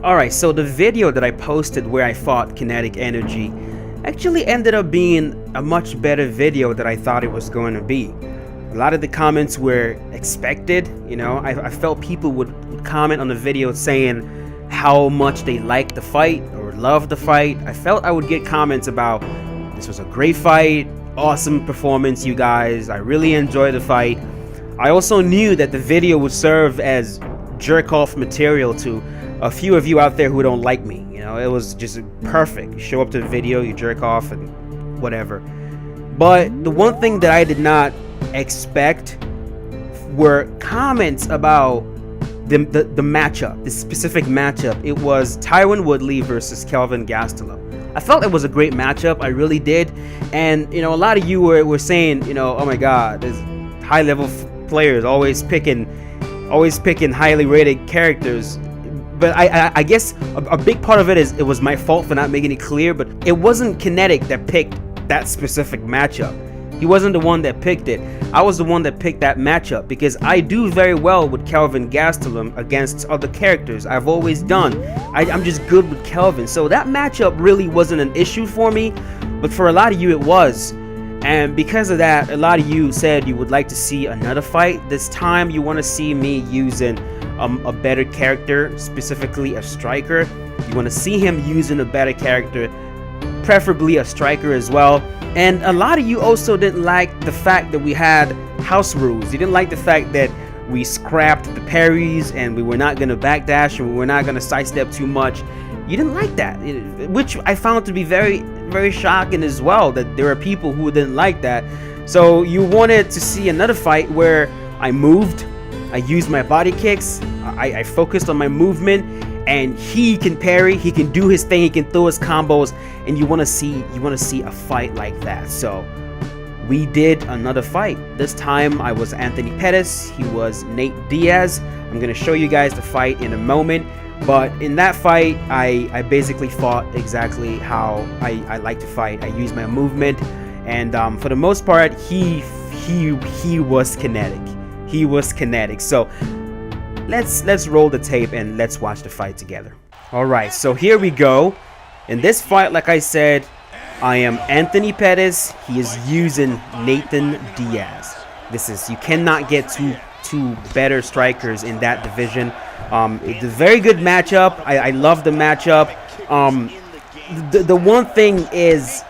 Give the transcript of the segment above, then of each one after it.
Alright, so the video that I posted where I fought Kenetic NRG actually ended up being a much better video than I thought it was going to be. A lot of the comments were expected, you know. I felt people would comment on the video saying how much they liked the fight or loved the fight. I felt I would get comments about, this was a great fight, awesome performance you guys, I really enjoyed the fight. I also knew that the video would serve as jerk-off material to a few of you out there who don't like me. You know, it was just perfect. You show up to the video, you jerk off and whatever. But the one thing that I did not expect were comments about the matchup, the specific matchup. It was Tyron Woodley versus Kelvin Gastelum. I felt it was a great matchup, I really did. And you know, a lot of you were saying, you know, oh my god, there's high level players always picking highly rated characters. But I guess a big part of it is it was my fault for not making it clear, but it wasn't Kenetic that picked that specific matchup. He wasn't the one that picked it. I was the one that picked that matchup because I do very well with Kelvin Gastelum against other characters. I've always done. I'm just good with Kelvin. So that matchup really wasn't an issue for me, but for a lot of you it was. And because of that, a lot of you said you would like to see another fight. This time you want to see me using a better character, specifically a striker. You want to see him using a better character, preferably a striker as well. And a lot of you also didn't like the fact that we had house rules. You didn't like the fact that we scrapped the parries and we were not going to backdash and we were not going to sidestep too much. You didn't like that, which I found to be very, very shocking as well, that there are people who didn't like that. So you wanted to see another fight where I moved, I used my body kicks, I focused on my movement, and he can parry, he can do his thing, he can throw his combos, and you want to see a fight like that. So we did another fight. This time I was Anthony Pettis, he was Nate Diaz. I'm going to show you guys the fight in a moment. But in that fight, I basically fought exactly how I like to fight. I used my movement, and for the most part, he was Kenetic. He was Kenetic. So let's roll the tape and let's watch the fight together. All right, so here we go. In this fight, like I said, I am Anthony Pettis. He is using Nathan Diaz. You cannot get two better strikers in that division. It's a very good matchup. I love the matchup. The one thing is,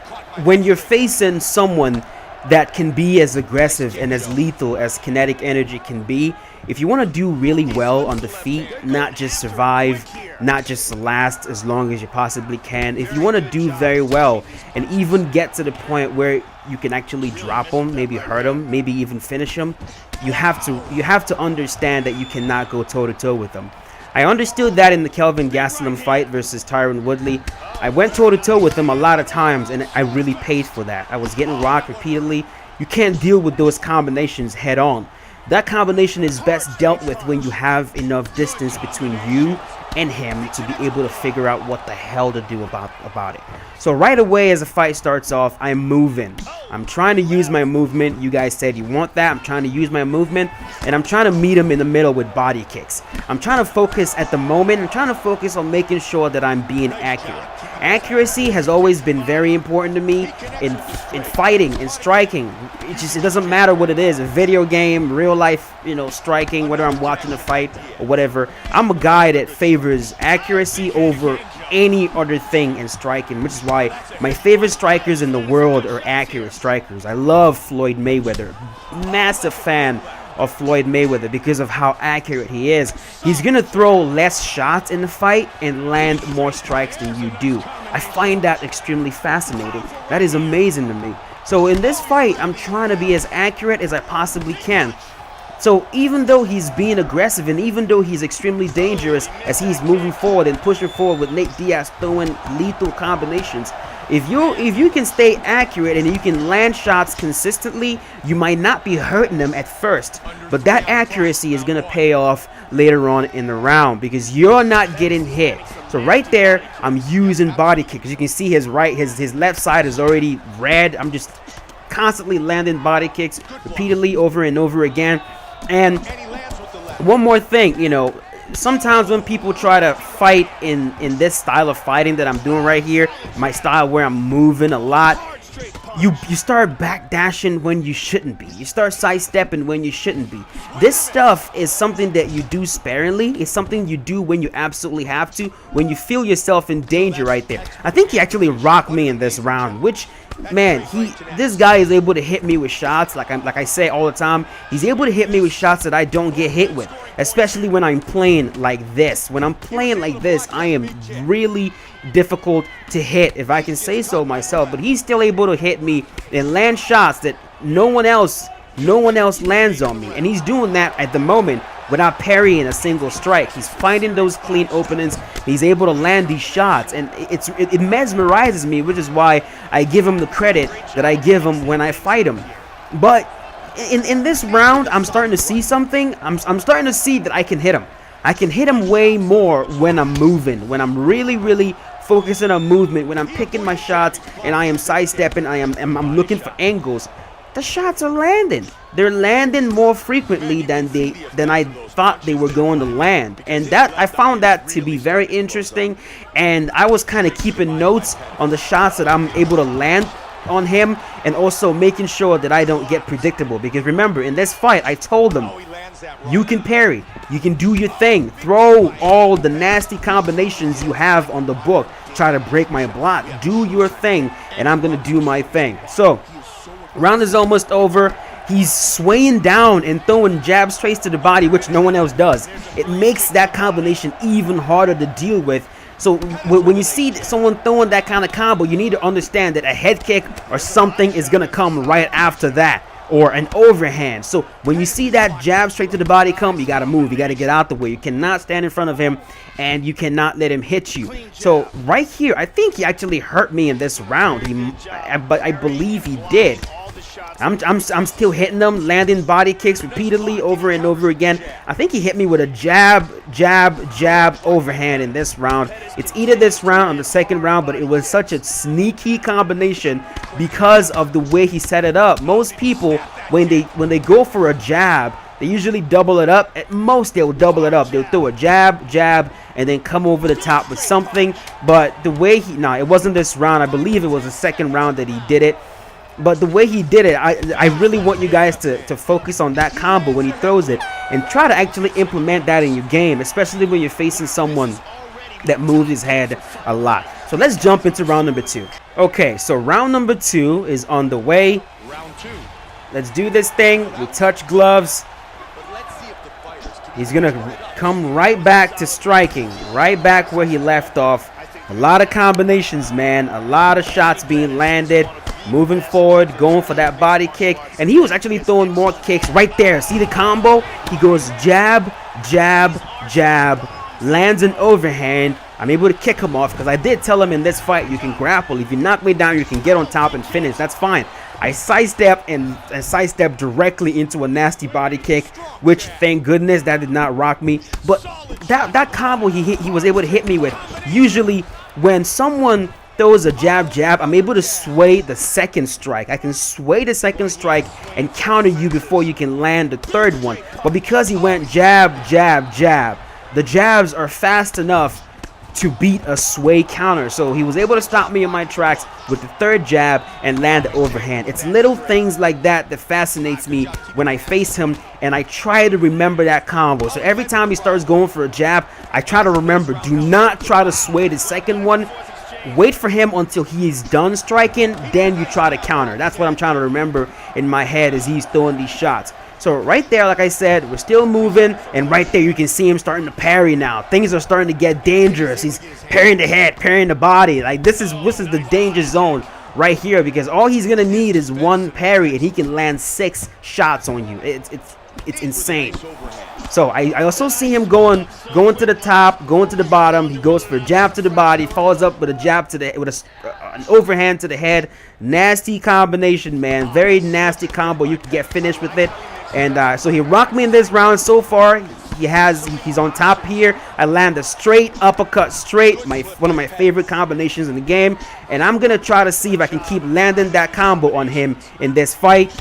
when you're facing someone that can be as aggressive and as lethal as Kenetic NRG can be, if you want to do really well on the feet, not just survive, not just last as long as you possibly can, if you want to do very well and even get to the point where you can actually drop them, maybe hurt them, maybe even finish them, you have to understand that you cannot go toe-to-toe with them. I understood that in the Kelvin Gastelum fight versus Tyron Woodley. I went toe-to-toe with him a lot of times, and I really paid for that. I was getting rocked repeatedly. You can't deal with those combinations head-on. That combination is best dealt with when you have enough distance between you and him to be able to figure out what the hell to do about it. So right away as the fight starts off, I'm moving. I'm trying to use my movement. You guys said you want that. I'm trying to use my movement, and I'm trying to meet him in the middle with body kicks. I'm trying to focus at the moment. I'm trying to focus on making sure that I'm being accurate. Accuracy has always been very important to me in fighting, in striking. It doesn't matter what it is, a video game, real life, you know, striking, whether I'm watching a fight or whatever. I'm a guy that favors accuracy over any other thing in striking, which is why my favorite strikers in the world are accurate strikers. I love Floyd Mayweather, massive fan of Floyd Mayweather because of how accurate he is. He's gonna throw less shots in the fight and land more strikes than you do. I find that extremely fascinating. That is amazing to me. So in this fight, I'm trying to be as accurate as I possibly can. So even though he's being aggressive and even though he's extremely dangerous as he's moving forward and pushing forward with Nate Diaz throwing lethal combinations, if you can stay accurate and you can land shots consistently, you might not be hurting them at first, but that accuracy is going to pay off later on in the round because you're not getting hit. So right there, I'm using body kick. As you can see, his left side is already red. I'm just constantly landing body kicks repeatedly over and over again. And one more thing, you know, sometimes when people try to fight in this style of fighting that I'm doing right here, my style where I'm moving a lot, you start backdashing when you shouldn't be. You start sidestepping when you shouldn't be. This stuff is something that you do sparingly. It's something you do when you absolutely have to, when you feel yourself in danger right there. I think he actually rocked me in this round, which, man, this guy is able to hit me with shots, like I say all the time. He's able to hit me with shots that I don't get hit with, especially when I'm playing like this. When I'm playing like this, I am really difficult to hit, if I can say so myself. But he's still able to hit me and land shots that no one else lands on me, and he's doing that at the moment without parrying a single strike. He's finding those clean openings. He's able to land these shots, and it mesmerizes me, which is why I give him the credit that I give him when I fight him. But in this round, I'm starting to see something. I'm starting to see that I can hit him. I can hit him way more when I'm moving, when I'm really focusing on movement, when I'm picking my shots and I am sidestepping, I'm looking for angles. The shots are landing. They're landing more frequently than I thought they were going to land, and that I found that to be very interesting. And I was kind of keeping notes on the shots that I'm able to land on him, and also making sure that I don't get predictable, because remember, in this fight I told him, you can parry, you can do your thing, throw all the nasty combinations you have on the book, try to break my block, do your thing, and I'm gonna do my thing. So round is almost over. He's swaying down and throwing jab straight to the body, which no one else does. It makes that combination even harder to deal with. So when you see someone throwing that kind of combo, you need to understand that a head kick or something is going to come right after that, or an overhand. So when you see that jab straight to the body come, you got to move. You got to get out the way. You cannot stand in front of him, and you cannot let him hit you. So right here, I think he actually hurt me in this round. But I believe he did. I'm still hitting them, landing body kicks repeatedly over and over again. I think he hit me with a jab overhand in this round. It's either this round or the second round, but it was such a sneaky combination because of the way he set it up. Most people, when they go for a jab, they usually double it up. At most, they'll double it up. They'll throw a jab, and then come over the top with something. But the way it wasn't this round. I believe it was the second round that he did it. But the way he did it, I really want you guys to focus on that combo when he throws it, and try to actually implement that in your game, especially when you're facing someone that moves his head a lot. So let's jump into round number 2. Okay, so round number 2 is on the way. Let's do this thing. We touch gloves. He's going to come right back to striking, right back where he left off. A lot of combinations, man. A lot of shots being landed. Moving forward, going for that body kick. And he was actually throwing more kicks right there. See the combo? He goes jab, lands an overhand. I'm able to kick him off, because I did tell him in this fight, you can grapple. If you knock me down, you can get on top and finish. That's fine. I sidestep and sidestep directly into a nasty body kick, which, thank goodness, that did not rock me. But that combo he was able to hit me with. Usually when someone throws a jab, I'm able to sway the second strike. I can sway the second strike and counter you before you can land the third one. But because he went jab, the jabs are fast enough to beat a sway counter. So he was able to stop me in my tracks with the third jab and land the overhand. It's little things like that that fascinates me when I face him, and I try to remember that combo. So every time he starts going for a jab, I try to remember, do not try to sway the second one. Wait for him until he is done striking, then you try to counter. That's what I'm trying to remember in my head as he's throwing these shots. So right there, like I said, we're still moving, and right there you can see him starting to parry now. Things are starting to get dangerous. He's parrying the head, parrying the body. Like this is the danger zone right here, because all he's gonna need is one parry and he can land 6 shots on you. It's insane. So I also see him going to the top, going to the bottom. He goes for a jab to the body, follows up with a jab to an overhand to the head. Nasty combination, man. Very nasty combo. You can get finished with it. And so he rocked me in this round so far. He's on top here. I land a straight uppercut, one of my favorite combinations in the game. And I'm gonna try to see if I can keep landing that combo on him in this fight.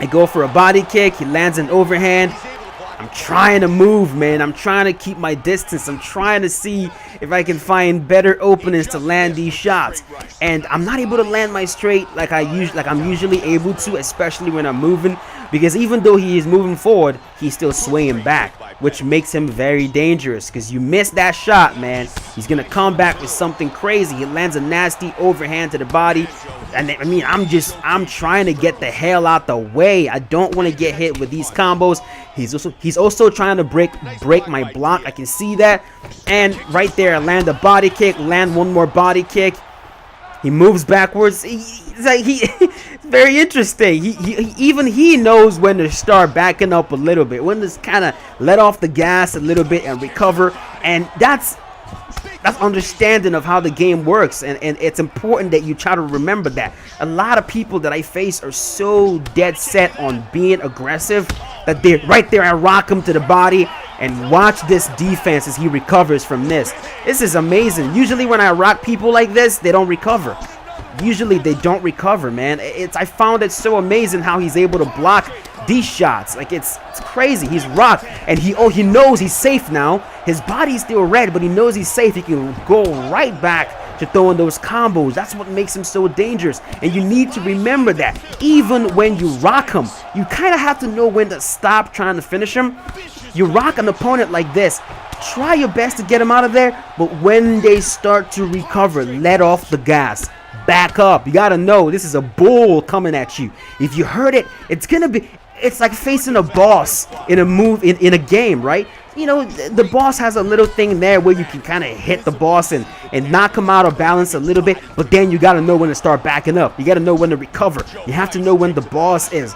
I go for a body kick. He lands an overhand. I'm trying to move, man. I'm trying to keep my distance. I'm trying to see if I can find better openings to land these shots. And I'm not able to land my straight like I'm usually able to, especially when I'm moving, because even though he is moving forward, he's still swinging back, which makes him very dangerous. Because you miss that shot, man, he's gonna come back with something crazy. He lands a nasty overhand to the body, and I mean, I'm trying to get the hell out the way. I don't want to get hit with these combos. He's also trying to break my block. I can see that. And right there, I land a body kick, land one more body kick. He moves backwards. It's very interesting. Even he knows when to start backing up a little bit, when to kind of let off the gas a little bit and recover. And that's understanding of how the game works, and it's important that you try to remember that. A lot of people that I face are so dead set on being aggressive that they're right there. I rock him to the body, and watch this defense as he recovers from this. This is amazing. Usually when I rock people like this, they don't recover. Usually they don't recover, man. I found it so amazing how he's able to block these shots. Like, it's crazy. He's rocked, and he knows he's safe now. His body's still red, but he knows he's safe. He can go right back to throwing those combos. That's what makes him so dangerous, and you need to remember that. Even when you rock him, you kind of have to know when to stop trying to finish him. You rock an opponent like this, try your best to get him out of there, but when they start to recover, let off the gas. Back up. You gotta know this is a bull coming at you. If you hurt it, it's like facing a boss in a game, right? You know, the boss has a little thing there where you can kind of hit the boss and knock him out of balance a little bit, but then you gotta know when to start backing up. You gotta know when to recover. You have to know when the boss is.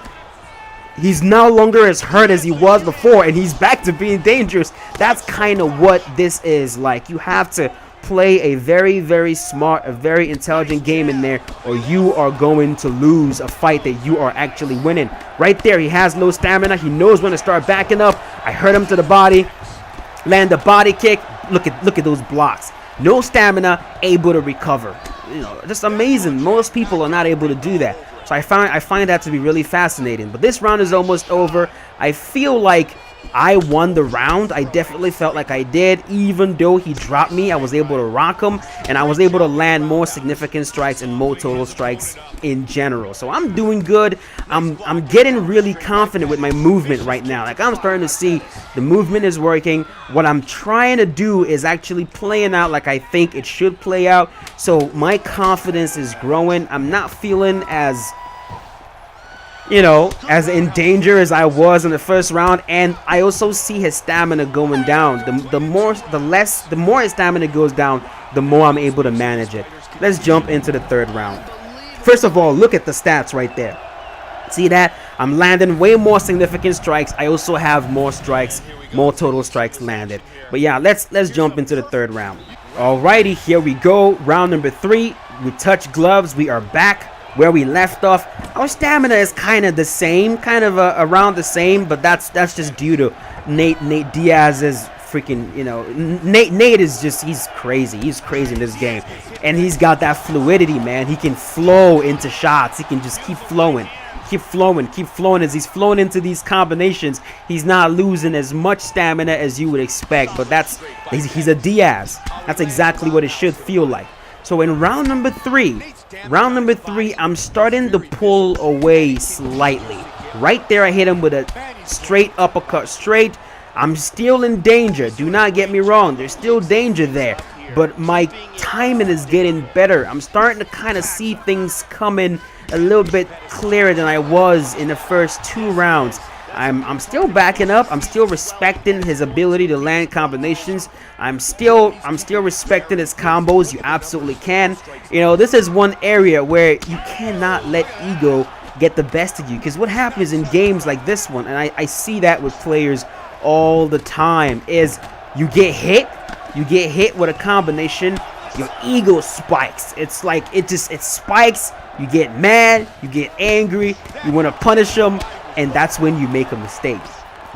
He's no longer as hurt as he was before, and he's back to being dangerous. That's kind of what this is like. You have to play a very, very smart, a very intelligent game in there, or you are going to lose a fight that you are actually winning. Right there, he has no stamina. He knows when to start backing up. I hurt him to the body, land a body kick. Look at those blocks. No stamina, able to recover. You know, just amazing. Most people are not able to do that. So I find that to be really fascinating. But this round is almost over. I feel like I won the round. I definitely felt like I did. Even though he dropped me, I was able to rock him, and I was able to land more significant strikes and more total strikes in general. So I'm doing good. I'm getting really confident with my movement right now. Like, I'm starting to see the movement is working. What I'm trying to do is actually playing out like I think it should play out. So my confidence is growing. I'm not feeling as, you know, as in danger as I was in the first round, and I also see his stamina going down. The more his stamina goes down, the more I'm able to manage it. Let's jump into the third round. First of all, look at the stats right there. See that? I'm landing way more significant strikes. I also have more strikes, more total strikes landed. But yeah, let's jump into the third round. Alrighty, here we go. Round number 3. We touch gloves. We are back where we left off. Our stamina is kind of the same, around the same, but that's just due to Nate Diaz's freaking, you know, Nate is just, he's crazy in this game, and he's got that fluidity, man. He can flow into shots. He can just keep flowing as he's flowing into these combinations. He's not losing as much stamina as you would expect, but he's a Diaz. That's exactly what it should feel like. So in round number 3, I'm starting to pull away slightly. Right there, I hit him with a straight uppercut, straight. I'm still in danger. Do not get me wrong. There's still danger there. But my timing is getting better. I'm starting to kind of see things coming a little bit clearer than I was in the first 2 rounds. I'm still backing up. I'm still respecting his ability to land combinations. I'm still respecting his combos. You absolutely can. You know, this is one area where you cannot let ego get the best of you, because what happens in games like this one, and I see that with players all the time, is you get hit with a combination, your ego spikes. It's like it spikes. You get mad, you get angry, you want to punish them. And that's when you make a mistake.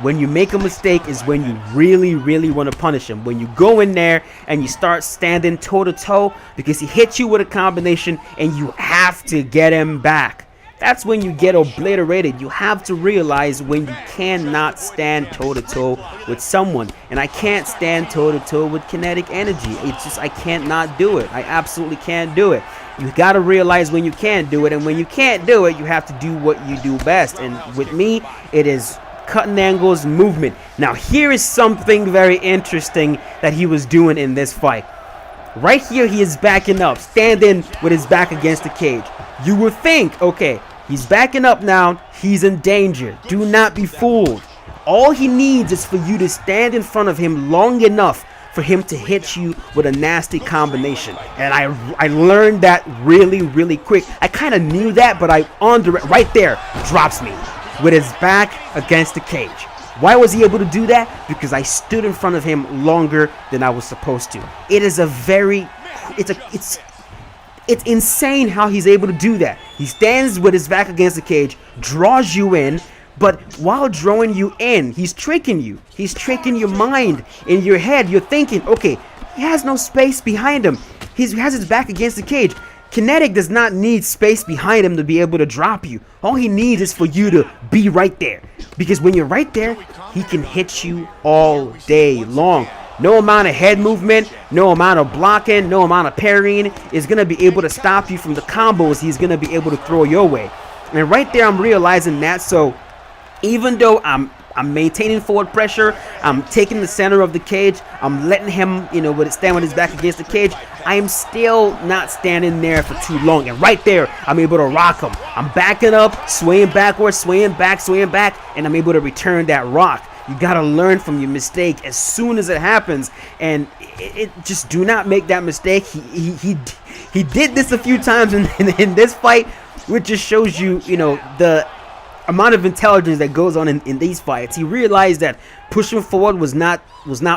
When you make a mistake is when you really, really want to punish him. When you go in there and you start standing toe-to-toe because he hit you with a combination and you have to get him back. that's when you get obliterated. You have to realize when you cannot stand toe-to-toe with someone. And I can't stand toe-to-toe with Kenetic Energy. It's just, I can't not do it. I absolutely can't do it. You got to realize when you can do it, and when you can't do it, you have to do what you do best. And with me, it is cutting angles, movement. Now, here is something very interesting that he was doing in this fight. Right here, he is backing up, standing with his back against the cage. You would think, okay, he's backing up now, he's in danger. Do not be fooled. All he needs is for you to stand in front of him long enough for him to hit you with a nasty combination. And I learned that really, really quick. I kind of knew that, but right there, drops me with his back against the cage. Why was he able to do that? Because I stood in front of him longer than I was supposed to. It is a very, it's insane how he's able to do that. He stands with his back against the cage, draws you in, but while drawing you in, he's tricking you. He's tricking your mind. In your head, you're thinking, okay, he has no space behind him. He has his back against the cage. Kenetic does not need space behind him to be able to drop you. All he needs is for you to be right there. Because when you're right there, he can hit you all day long. No amount of head movement, no amount of blocking, no amount of parrying is going to be able to stop you from the combos he's going to be able to throw your way. And right there, I'm realizing that. So even though I'm maintaining forward pressure, I'm taking the center of the cage, I'm letting him, stand with his back against the cage, I am still not standing there for too long. And right there, I'm able to rock him. I'm backing up, swaying backwards, swaying back, and I'm able to return that rock. You got to learn from your mistake as soon as it happens, and it just do not make that mistake. He did this a few times in this fight, which just shows you, the amount of intelligence that goes on in these fights. He realized that pushing forward was not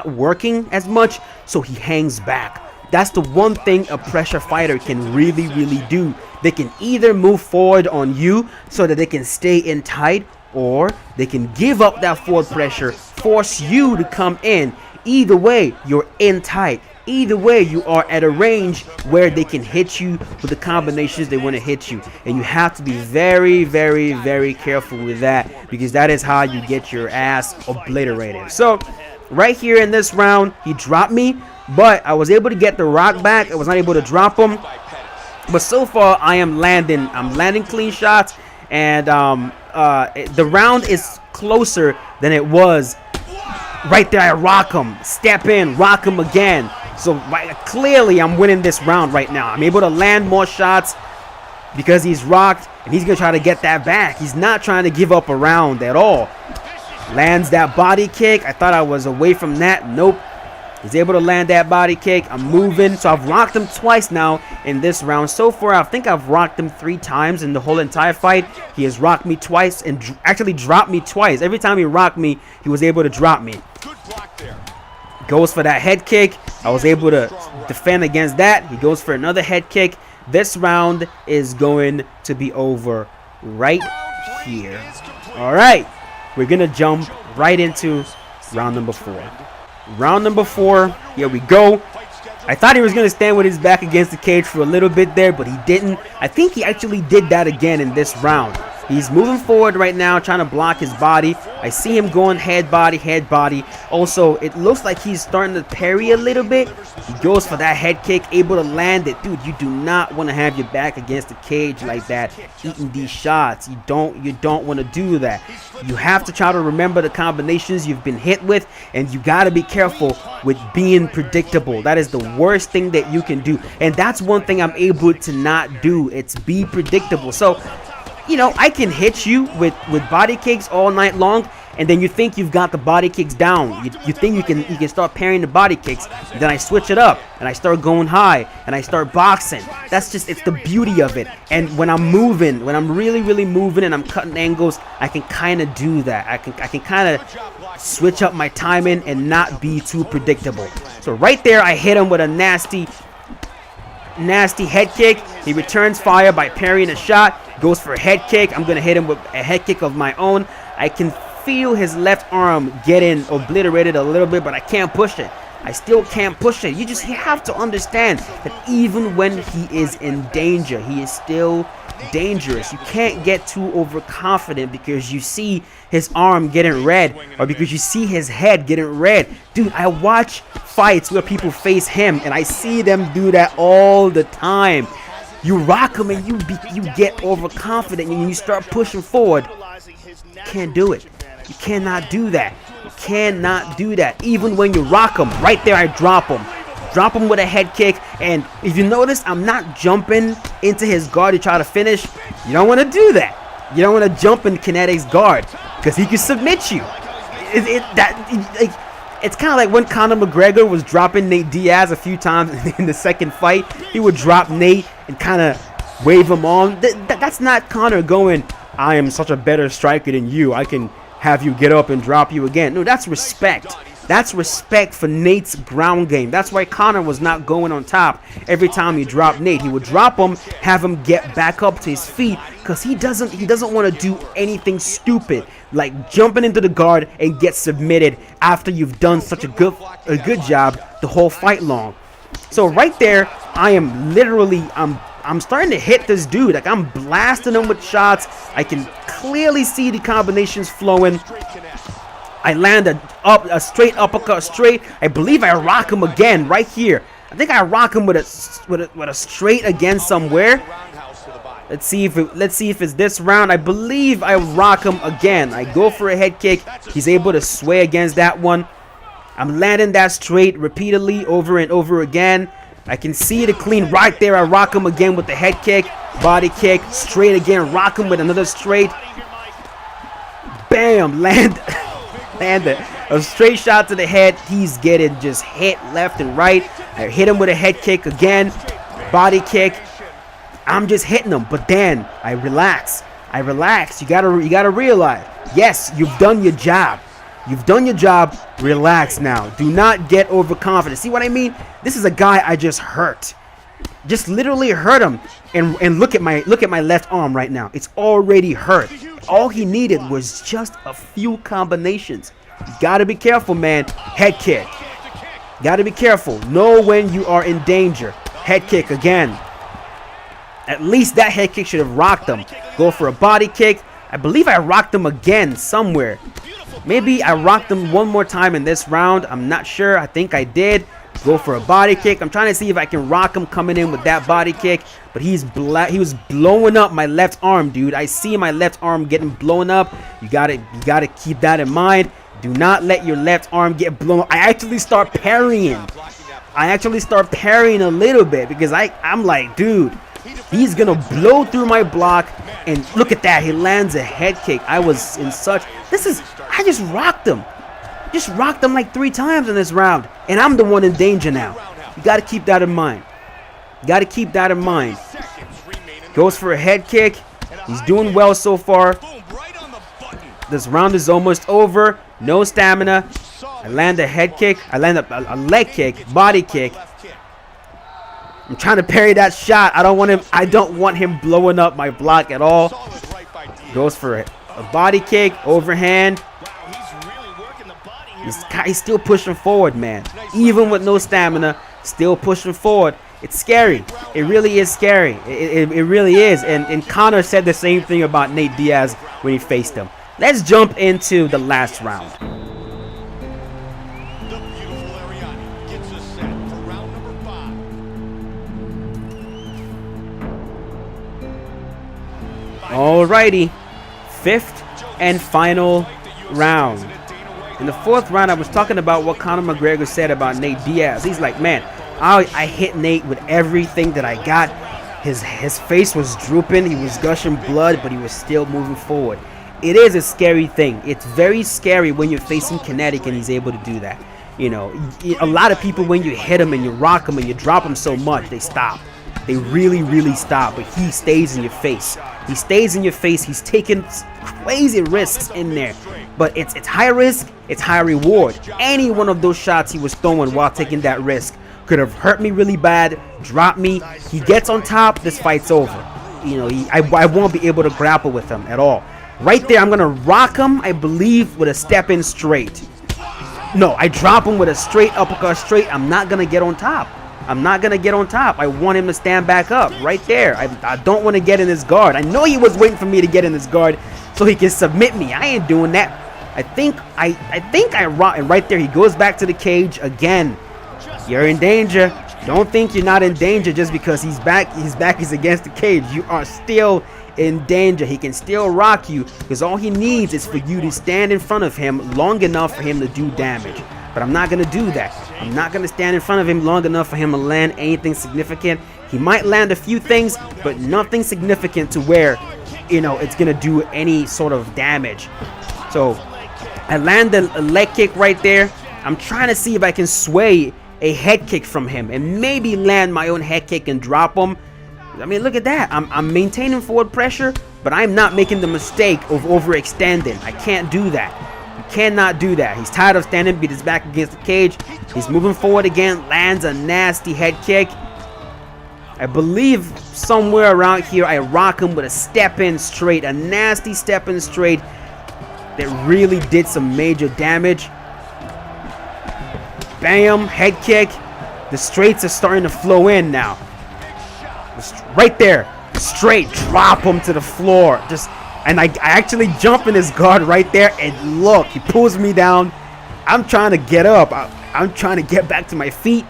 working as much, so he hangs back. That's the one thing a pressure fighter can really, really do. They can either move forward on you so that they can stay in tight, or they can give up that forward pressure, force you to come in. Either way, you're in tight. Either way, you are at a range where they can hit you with the combinations they want to hit you. And you have to be very, very, very careful with that, because that is how you get your ass obliterated. So right here in this round, he dropped me, but I was able to get the rock back. I was not able to drop him. But so far, I'm landing clean shots, and the round is closer than it was. Right there, I rock him, step in, rock him again. So clearly, I'm winning this round right now. I'm able to land more shots because he's rocked, and he's going to try to get that back. He's not trying to give up a round at all. Lands that body kick. I thought I was away from that. Nope. He's able to land that body kick. I'm moving. So I've rocked him twice now in this round. So far, I think I've rocked him 3 times in the whole entire fight. He has rocked me twice and actually dropped me twice. Every time he rocked me, he was able to drop me. Good block there. Goes for that head kick. I was able to defend against that. He goes for another head kick. This round is going to be over right here. All right. We're going to jump right into round number 4. Round number 4, here we go. I thought he was going to stand with his back against the cage for a little bit there, but he didn't. I think he actually did that again in this round. He's moving forward right now, trying to block his body. I see him going head body. Also, it looks like he's starting to parry a little bit. He goes for that head kick, able to land it. Dude, you do not want to have your back against the cage like that, eating these shots. You don't want to do that. You have to try to remember the combinations you've been hit with, and you got to be careful with being predictable. That is the worst thing that you can do, and that's one thing I'm able to not do. It's be predictable. So, I can hit you with body kicks all night long, and then you think you've got the body kicks down. You think you can start parrying the body kicks. Then I switch it up, and I start going high, and I start boxing. It's the beauty of it. And when I'm moving, when I'm really, really moving, and I'm cutting angles, I can kind of do that. I can kind of switch up my timing and not be too predictable. So right there, I hit him with a nasty head kick. He returns fire by parrying a shot. Goes for a head kick. I'm going to hit him with a head kick of my own. I can feel his left arm getting obliterated a little bit, but I can't push it. I still can't push it. You have to understand that even when he is in danger, he is still dangerous. You can't get too overconfident because you see his arm getting red or because you see his head getting red. Dude, I watch fights where people face him and I see them do that all the time. You rock him and you get overconfident and you start pushing forward. You can't do it. You cannot do that. You cannot do that. Even when you rock him, right there I drop him. Drop him with a head kick, and if you notice, I'm not jumping into his guard to try to finish. You don't want to do that. You don't want to jump in Kenetic's guard because he can submit you. It's kind of like when Conor McGregor was dropping Nate Diaz a few times in the second fight. He would drop Nate and kind of wave him on. That's not Conor going, I am such a better striker than you. I can have you get up and drop you again. No, that's respect. That's respect for Nate's ground game. That's why Conor was not going on top every time he dropped Nate. He would drop him, have him get back up to his feet, because he doesn't want to do anything stupid like jumping into the guard and get submitted after you've done such a good job the whole fight long. So right there, I am literally I'm starting to hit this dude. Like, I'm blasting him with shots. I can clearly see the combinations flowing. I land a straight uppercut straight. I believe I rock him again right here. I think I rock him with a straight again somewhere. Let's see if it's this round. I believe I rock him again. I go for a head kick. He's able to sway against that one. I'm landing that straight repeatedly over and over again. I can see the clean right there. I rock him again with the head kick, body kick, straight again. Rock him with another straight. Bam! Land a straight shot to the head. He's getting just hit left and right. I hit him with a head kick again, body kick. I'm just hitting him, but then I relax. You gotta realize, yes, you've done your job. You've done your job. Relax now. Do not get overconfident. See what I mean? This is a guy I just hurt. Just literally hurt him. And look at my left arm right now. It's already hurt. All he needed was just a few combinations. You gotta be careful, man. Head kick. Gotta be careful. Know when you are in danger. Head kick again. At least that head kick should have rocked him. Go for a body kick. I believe I rocked him again somewhere. Maybe I rocked him one more time in this round. I'm not sure. I think I did. Go for a body kick. I'm trying to see if I can rock him coming in with that body kick. But he was blowing up my left arm, dude. I see my left arm getting blown up. You gotta keep that in mind. Do not let your left arm get blown. I actually start parrying. A little bit because I'm like, dude, he's gonna blow through my block. And look at that. He lands a head kick. I just rocked him. Just rocked him like 3 times in this round. And I'm the one in danger now. You got to keep that in mind. Goes for a head kick. He's doing well so far. This round is almost over. No stamina. I land a head kick. I land a leg kick. Body kick. I'm trying to parry that shot. I don't want him blowing up my block at all. Goes for a body kick. Overhand. He's still pushing forward, man. Even with no stamina, still pushing forward. It's scary. It really is scary. It really is. And Conor said the same thing about Nate Diaz when he faced him. Let's jump into the last round. Alrighty. 5th and final round. In the 4th round, I was talking about what Conor McGregor said about Nate Diaz. He's like, man, I hit Nate with everything that I got. His face was drooping. He was gushing blood, but he was still moving forward. It is a scary thing. It's very scary when you're facing Kenetic and he's able to do that. You know, a lot of people, when you hit him and you rock him and you drop him so much, they stop. They really, really stop. But he stays in your face. He's taking crazy risks in there. But it's high risk, it's high reward. Any one of those shots he was throwing while taking that risk could have hurt me really bad, dropped me. He gets on top, this fight's over. You know, I won't be able to grapple with him at all. Right there, I'm going to rock him, I believe, with a step-in straight. No, I drop him with a straight uppercut straight. I'm not going to get on top. I'm not going to get on top. I want him to stand back up right there. I don't want to get in his guard. I know he was waiting for me to get in his guard so he can submit me. I ain't doing that. I think I rock, and right there he goes back to the cage again. You're in danger. Don't think you're not in danger just because his back is against the cage. You are still in danger. He can still rock you because all he needs is for you to stand in front of him long enough for him to do damage. But I'm not going to do that. I'm not going to stand in front of him long enough for him to land anything significant. He might land a few things, but nothing significant to where, it's going to do any sort of damage. So I land a leg kick right there. I'm trying to see if I can sway a head kick from him and maybe land my own head kick and drop him. I mean, look at that. I'm maintaining forward pressure, but I'm not making the mistake of overextending. I can't do that. You cannot do that. He's tired of standing, beat his back against the cage. He's moving forward again, lands a nasty head kick. I believe somewhere around here I rock him with a step-in straight, a nasty step-in straight that really did some major damage. Bam, head kick. The straights are starting to flow in now. Right there, straight, drop him to the floor. And I actually jump in his guard right there, and look, he pulls me down. I'm trying to get up. I'm trying to get back to my feet.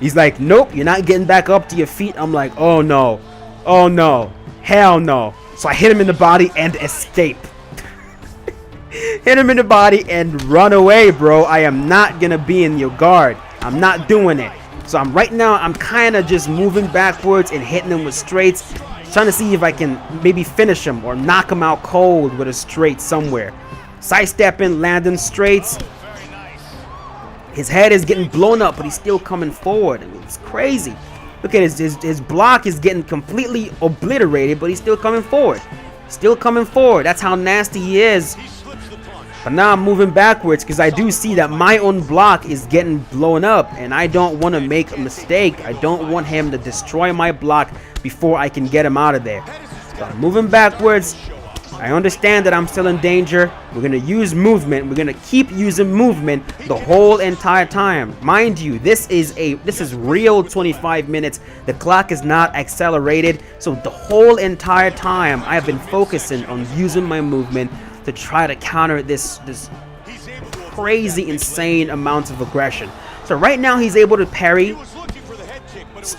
He's like, nope, you're not getting back up to your feet. I'm like, oh no, hell no. So I hit him in the body and escape. Hit him in the body and run away, bro. I am not gonna be in your guard. I'm not doing it. So I'm kind of just moving backwards and hitting him with straights, trying to see if I can maybe finish him or knock him out cold with a straight somewhere. Sidestepping, landing straights. His head is getting blown up, but he's still coming forward. I mean, it's crazy. Look at his block is getting completely obliterated, but he's still coming forward. Still coming forward. That's how nasty he is. But now I'm moving backwards because I do see that my own block is getting blown up, and I don't want to make a mistake. I don't want him to destroy my block before I can get him out of there. So I'm moving backwards. I understand that I'm still in danger. We're going to use movement. We're going to keep using movement the whole entire time. Mind you, this is real 25 minutes. The clock is not accelerated. So the whole entire time I've been focusing on using my movement to try to counter this crazy, insane amount of aggression. So right now he's able to parry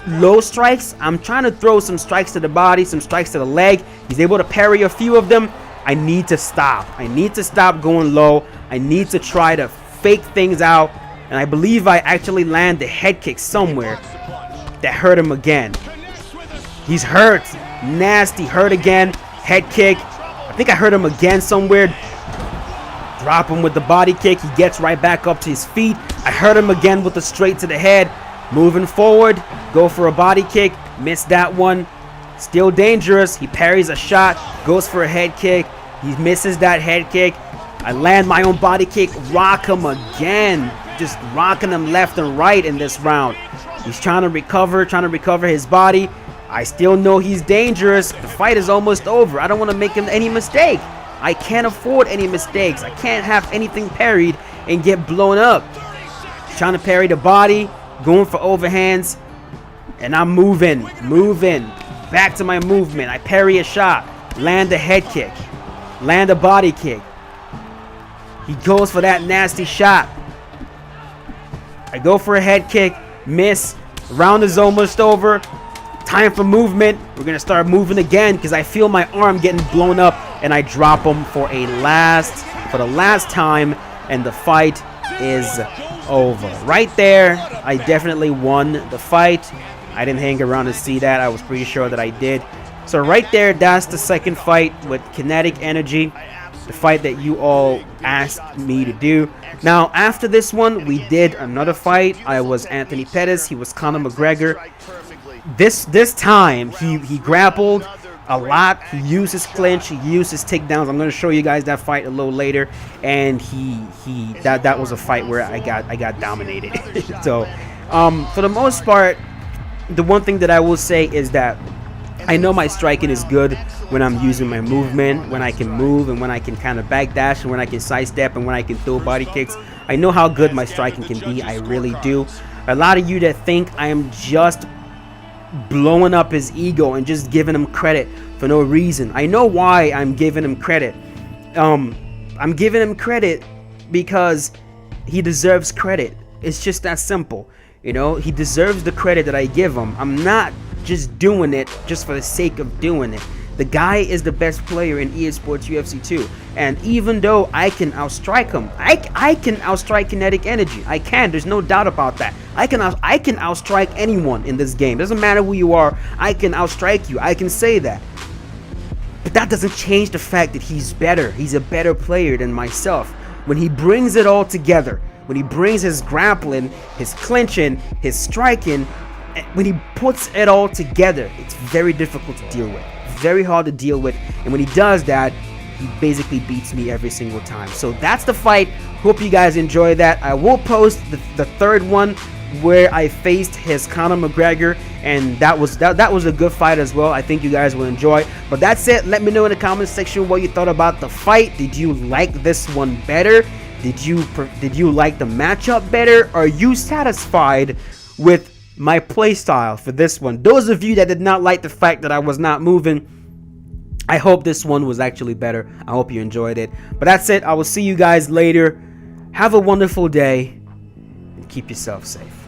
low strikes. I'm trying to throw some strikes to the body, some strikes to the leg. He's able to parry a few of them. I need to stop. I need to stop going low. I need to try to fake things out. And I believe I actually land the head kick somewhere that hurt him again. He's hurt. Nasty. Hurt again. Head kick. I think I hurt him again somewhere. Drop him with the body kick. He gets right back up to his feet. I hurt him again with the straight to the head. Moving forward. Go for a body kick. Missed that one. Still dangerous. He parries a shot. Goes for a head kick. He misses that head kick. I land my own body kick. Rock him again. Just rocking him left and right in this round. He's trying to recover his body. I still know he's dangerous. The fight is almost over. I don't want to make him any mistake. I can't afford any mistakes. I can't have anything parried and get blown up. Trying to parry the body, going for overhands, and I'm moving. Back to my movement. I parry a shot, land a head kick, land a body kick. He goes for that nasty shot. I go for a head kick, miss. Round is almost over. Time for movement. We're gonna start moving again because I feel my arm getting blown up, and I drop him for the last time, and the fight is over. Right there, I definitely won the fight. I didn't hang around to see that. I was pretty sure that I did. So right there, that's the second fight with Kenetic Energy, the fight that you all asked me to do. Now, after this one, we did another fight. I was Anthony Pettis. He was Conor McGregor. This time he grappled a lot. He used his clinch, he used his takedowns. I'm going to show you guys that fight a little later, and that was a fight where I got dominated. So for the most part, the one thing that I will say is that I know my striking is good when I'm using my movement, when I can move, and when I can kind of backdash, and when I can sidestep, and when I can throw body kicks. I know how good my striking can be. I really do. A lot of you that think I am just blowing up his ego and just giving him credit for no reason. I know why I'm giving him credit. I'm giving him credit because he deserves credit. It's just that simple. You know, he deserves the credit that I give him. I'm not just doing it just for the sake of doing it. The guy is the best player in EA Sports UFC 2. And even though I can outstrike him, I can outstrike Kenetic Energy. I can. There's no doubt about that. I can outstrike anyone in this game. Doesn't matter who you are. I can outstrike you. I can say that. But that doesn't change the fact that he's better. He's a better player than myself. When he brings it all together, when he brings his grappling, his clinching, his striking, when he puts it all together, it's very difficult to deal with. Very hard to deal with. And when he does that, he basically beats me every single time. So that's the fight. Hope you guys enjoy that. I will post the third one where I faced his Conor McGregor, and that was a good fight as well. I think you guys will enjoy. But that's it. Let me know in the comments section what you thought about the fight. Did you like this one better? Did you like the matchup better? Are you satisfied with my playstyle for this one? Those of you that did not like the fact that I was not moving, I hope this one was actually better. I hope you enjoyed it. But that's it. I will see you guys later. Have a wonderful day and keep yourself safe.